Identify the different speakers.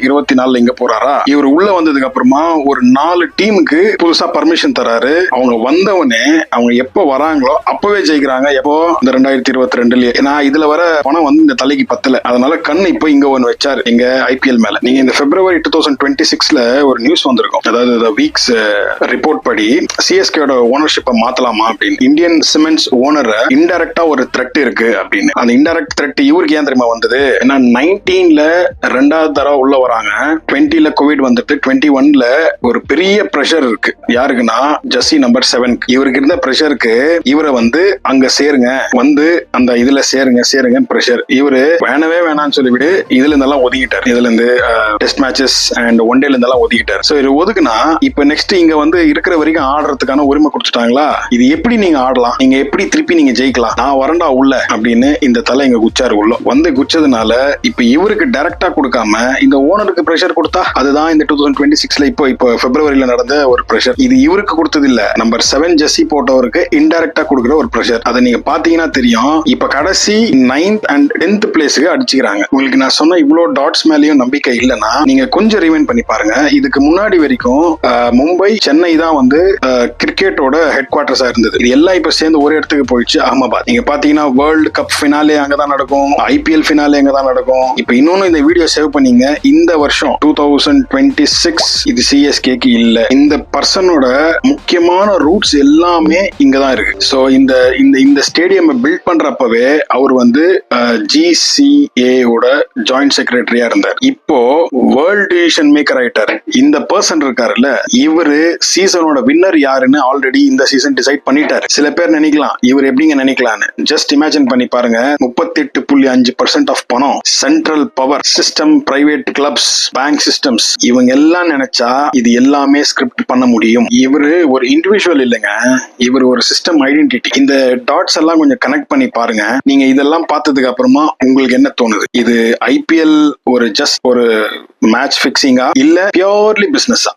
Speaker 1: 24 இங்க போறாரா. இவர் உள்ள வந்ததுக்கு அப்புறமா ஒரு 4 டீமுக்கு புதுசா பர்மிஷன் தராரு. அவங்க வந்தவனே அவங்க எப்ப வராங்களோ அப்பவே ஜெயிக்கிறாங்க. எப்போ இந்த 2022 நான் இதுல வர பணம் வந்து இந்த தலைக்கு பத்தல, அதனால கண்ணு இப்போ இங்க ஒன்னு வச்சாரு எங்க ஐபிஎல் மேல. நீங்க இந்த பிப்ரவரி 2026ல ஒரு நியூஸ் வந்திருக்கும், அதாவது வீக்ஸ் ரிப்போர்ட் படி சிஎஸ்கேயோட ஓனர்ஷிப்பை மாத்தலாமா அப்படின்னு. இந்தியன் சிமெண்ட்ஸ் ஓனர் இன்டைரக்டா ஒரு த்ரெட் இருக்கு அப்படின்னு. அந்த இன்டைரக்ட் த்ரெட் இவருக்கு ஏன் தெரியுமா வந்தது? ஏன்னா 19ல ரெண்டாவது தடவை உள்ள வராங்க, 20ல கோவிட் வந்துட்டு 21ல ஒரு பெரிய பிரஷர் இருக்கு. யாருக்குன்னா ஜெர்சி நம்பர் 7. இவருக்கு இருந்த பிரஷருக்கு இவரை வந்து அங்க சேருங்க, வந்து அந்த இதுல சேருங்க பிரஷர். இவரு வேணவே வேணாம்னு சொல்லிவிட்டு இதுல இருந்தெல்லாம் ஒதுக்கிட்டார். இதுல இருந்து டெஸ்ட் மேட்சஸ் அண்ட் ஒன் டேல இருந்தெல்லாம் ஒதுக்கிட்டார். சோ இது ஒதுக்குனா இப்ப நெக்ஸ்ட் இங்க வந்து இருக்கிற வரைக்கும் ஆடுறதுக்கான உரிமை கொடுத்துட்டாங்களா. இது எப்படி நீங்க ஆடலாம், நீங்க எப்படி திருப்பி நீங்க ஜெயிக்கலாம், நான் வரண்டா உள்ள அப்படின்னு இந்த தலை இங்க குச்சாரு. உள்ள வந்து குச்சதுனால இப்ப இவருக்கு டைரக்டா கொடுக்காம இந்த ஓனருக்கு பிரஷர் கொடுத்தா, அதுதான் இந்த 2026ல இப்போ பிப்ரவரியில நடந்த ஒரு பிரஷர். இது இவருக்கு கொடுத்தது இல்ல, நம்பர் 7 ஜெர்சி போட்டவருக்கு இன்டைரக்டா கொடுக்குற ஒரு பிரஷர். அதை நீங்க பாத்தீங்கன்னா தெரியும். இப்ப கடைசி 9th and 10th பிளேஸுக்கு அடிச்சுக்கிறாங்க. உங்களுக்கு நான் சொன்ன இவ்வளவு டாட்ஸ் மேலேயும் நம்பிக்கை இல்லைன்னா நீங்க கொஞ்சம் ரிவைண்ட் பண்ணி பாருங்க. இதுக்கு முன்னாடி வரைக்கும் மும்பை, சென்னை தான் வந்து கிரிக்கெட்டோட ஹெட் குவார்டர்ஸா இருந்தது. இது எல்லாம் இப்ப சேர்ந்து ஒரு இடத்துக்கு போயிடுச்சு, அகமதாபாத். நீங்க பாத்தீங்கன்னா வேர்ல்டு கப் ஃபினாலே அங்கதான் நடக்கும், ஐபிஎல் ஃபினாலே அங்கதான் நடக்கும். இப்ப இன்னொன்னு இந்த வீடியோ சேவ் பண்ணீங்க, இந்த வருஷம் 2026 இது சிஎஸ்கேக்கு இல்ல. இந்த பர்சனோட முக்கியமான ரூட்ஸ் எல்லாமே இங்கதான் இருக்கு. சோ இந்த ஸ்டேடியம் பில்ட் பண்றப்பவே அவர் வந்து GCA ஓட ஜாயிண்ட் செக்ரட்டரியா இருந்தார். இப்போ வேர்ல்ட் டிசிஷன் மேக்கர் ஆயிட்டாரு. இந்த பர்சன் இருக்காருல்ல, இவரு சீசனோட வின்னர் யாருன்னு ஆல்ரெடி இந்த சீசன் டிசைட் பண்ணிட்டாரு. சில பேர் நினைக்கலாம் இவர் எப்படிங்க நினைக்கலான்னு. ஜஸ்ட் இமேஜின் பண்ணி பாருங்க. 38.5% ஆஃப் பணம், central power system, private clubs, bank systems, இவங்க எல்லாம் நினைச்சா இது எல்லாமே ஸ்கிரிப்ட் பண்ண முடியும். இவரு ஒரு இண்டிவிஜுவல் இல்லைங்க, இவர் ஒரு சிஸ்டம் ஐடென்டிட்டி. இந்த டாட்ஸ் எல்லாம் கொஞ்சம் கனெக்ட் பண்ணி பாருங்க. நீங்க இதெல்லாம் பார்த்ததுக்கு அப்புறமா உங்களுக்கு என்ன தோணுது? இது ஐபிஎல் ஒரு ஜஸ்ட் ஒரு மேட்ச் பிக்சிங்கா இல்ல பியூர்லி பிசினஸா?